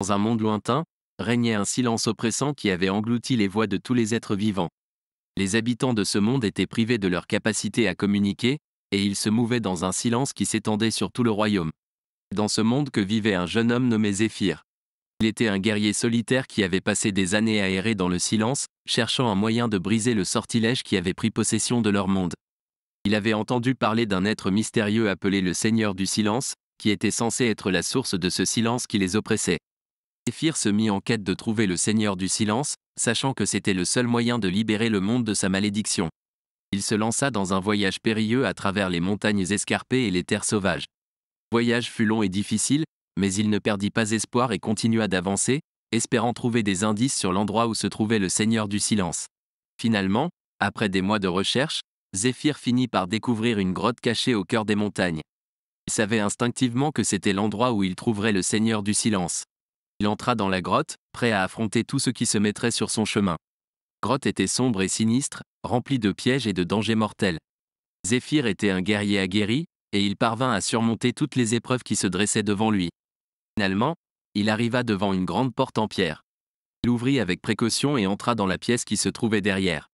Dans un monde lointain, régnait un silence oppressant qui avait englouti les voix de tous les êtres vivants. Les habitants de ce monde étaient privés de leur capacité à communiquer, et ils se mouvaient dans un silence qui s'étendait sur tout le royaume. Dans ce monde que vivait un jeune homme nommé Zéphyr. Il était un guerrier solitaire qui avait passé des années à errer dans le silence, cherchant un moyen de briser le sortilège qui avait pris possession de leur monde. Il avait entendu parler d'un être mystérieux appelé le Seigneur du Silence, qui était censé être la source de ce silence qui les oppressait. Zéphyr se mit en quête de trouver le Seigneur du Silence, sachant que c'était le seul moyen de libérer le monde de sa malédiction. Il se lança dans un voyage périlleux à travers les montagnes escarpées et les terres sauvages. Le voyage fut long et difficile, mais il ne perdit pas espoir et continua d'avancer, espérant trouver des indices sur l'endroit où se trouvait le Seigneur du Silence. Finalement, après des mois de recherche, Zéphyr finit par découvrir une grotte cachée au cœur des montagnes. Il savait instinctivement que c'était l'endroit où il trouverait le Seigneur du Silence. Il entra dans la grotte, prêt à affronter tout ce qui se mettrait sur son chemin. La grotte était sombre et sinistre, remplie de pièges et de dangers mortels. Zéphyr était un guerrier aguerri, et il parvint à surmonter toutes les épreuves qui se dressaient devant lui. Finalement, il arriva devant une grande porte en pierre. Il ouvrit avec précaution et entra dans la pièce qui se trouvait derrière.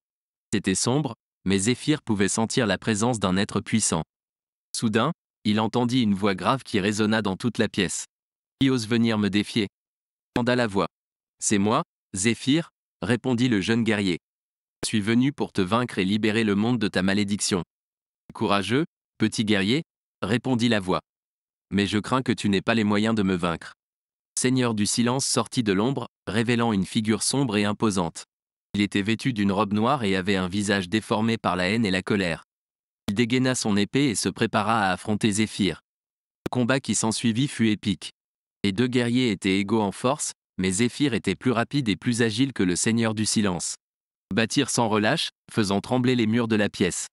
C'était sombre, mais Zéphyr pouvait sentir la présence d'un être puissant. Soudain, il entendit une voix grave qui résonna dans toute la pièce. « Qui ose venir me défier ?» demanda la voix. « C'est moi, Zéphyr », répondit le jeune guerrier. « Je suis venu pour te vaincre et libérer le monde de ta malédiction. »« Courageux, petit guerrier », répondit la voix. « Mais je crains que tu n'aies pas les moyens de me vaincre. » Le Seigneur du Silence sortit de l'ombre, révélant une figure sombre et imposante. Il était vêtu d'une robe noire et avait un visage déformé par la haine et la colère. Il dégaina son épée et se prépara à affronter Zéphyr. Le combat qui s'ensuivit fut épique. Les deux guerriers étaient égaux en force, mais Zéphyr était plus rapide et plus agile que le Seigneur du Silence. Ils battirent sans relâche, faisant trembler les murs de la pièce.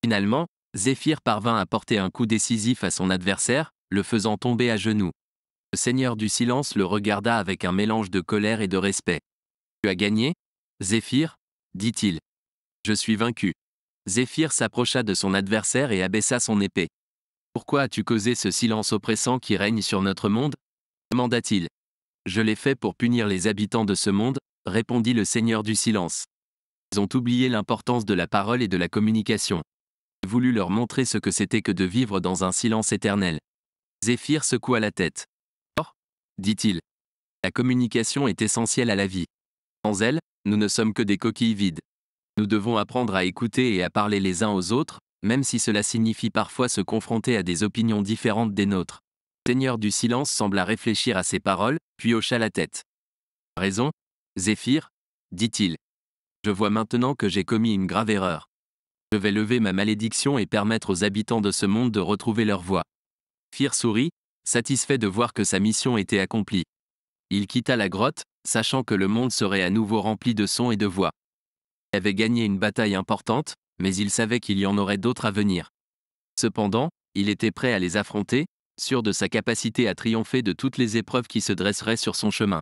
Finalement, Zéphyr parvint à porter un coup décisif à son adversaire, le faisant tomber à genoux. Le Seigneur du Silence le regarda avec un mélange de colère et de respect. « Tu as gagné, Zéphyr ?» dit-il. « Je suis vaincu. » Zéphyr s'approcha de son adversaire et abaissa son épée. « Pourquoi as-tu causé ce silence oppressant qui règne sur notre monde ?» demanda-t-il. « Je l'ai fait pour punir les habitants de ce monde », répondit le Seigneur du Silence. Ils ont oublié l'importance de la parole et de la communication. J'ai voulu leur montrer ce que c'était que de vivre dans un silence éternel. Zéphyr secoua la tête. « Or, dit-il, la communication est essentielle à la vie. Sans elle, nous ne sommes que des coquilles vides. Nous devons apprendre à écouter et à parler les uns aux autres, même si cela signifie parfois se confronter à des opinions différentes des nôtres. » Le Seigneur du Silence sembla réfléchir à ces paroles, puis hocha la tête. « Raison, Zéphyr, dit-il. Je vois maintenant que j'ai commis une grave erreur. Je vais lever ma malédiction et permettre aux habitants de ce monde de retrouver leur voix. » Zéphyr sourit, satisfait de voir que sa mission était accomplie. Il quitta la grotte, sachant que le monde serait à nouveau rempli de sons et de voix. Il avait gagné une bataille importante, mais il savait qu'il y en aurait d'autres à venir. Cependant, il était prêt à les affronter, sûr de sa capacité à triompher de toutes les épreuves qui se dresseraient sur son chemin.